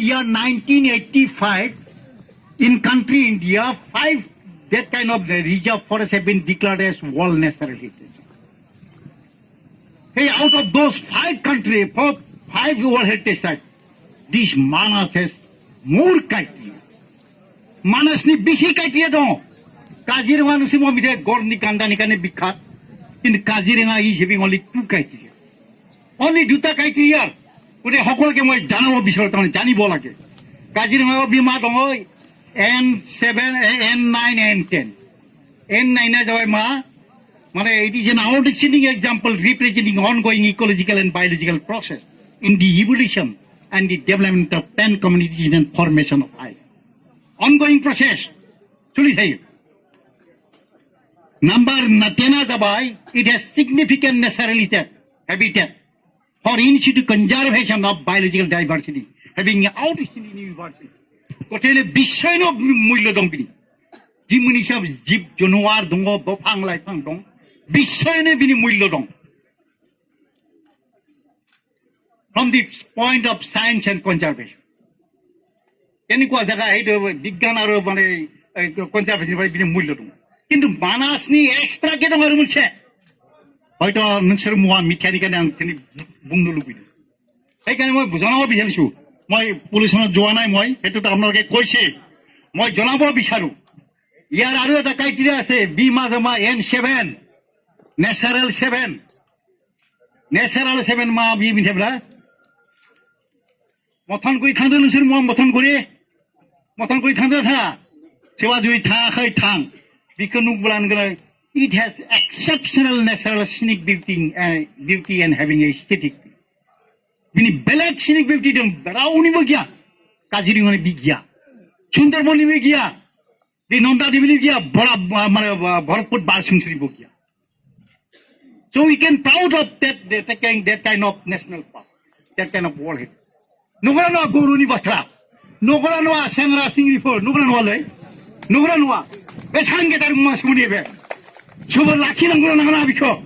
year 1985, in country India, 5 that kind of reserve forests have been declared as World Natural Heritage. Hey, out of those 5 countries, 5 World Heritage sites, this Manas has more criteria. Manas ni bisi criteria dong. Kaziranga nusi mo mide gorni kandani kane bikhat. In Kaziranga is having only 2 criteria. Only 2 criteria. Ure hokol ke moi janabo bishoy tane jani bolage. Kaziranga bima dong N7, N9, N10. N9 na jawai ma. It is an outstanding example representing ongoing ecological and biological process in the evolution and the development of 10 communities and formation of islands. Ongoing process. Number 10, it has significant natural habitat for in situ conservation of biological diversity, having outstanding diversity. Kotele bishoy mulyo dong bini. Jimuni sab jib januar dongo bopang lai pang dong. Bishoy ne bini mulyo dong. From the point of science and conservation. Eniko jaga edo bigyan aro mane conservation bini mulyo dong. Kintu Manas ni extra ke dong aro mulche. Hoito nungsar muwa mechanical yang tini bungdulu bini. Ekane moi bujana bicharisu. Moi police joa nai moi etu ta apnaloke koise. Moi janabo bicharu. Yar aru eta criteria ase B ma N7 natural 7 natural 7 ma B minthebra mothon kori thangdo nungsor mo mothon kori thangdo tha sewa jui tha khai thang bikonu bulan gala. It has exceptional natural scenic beauty and having a aesthetic. Bini belak scenic beauty dong berauni bagia Kaziranga ni bigia Sundarban ni bigia di Nanda Devi ni bigia bora mane Bharatpur bar century bagia. So we can proud of that kind of national park, that kind of world heritage. Nugura no guru ni batra, nugura no Sengra Singh River, nugura no le, nugura no. Besange dar mas muni be. Chuba laki nugura nagana biko.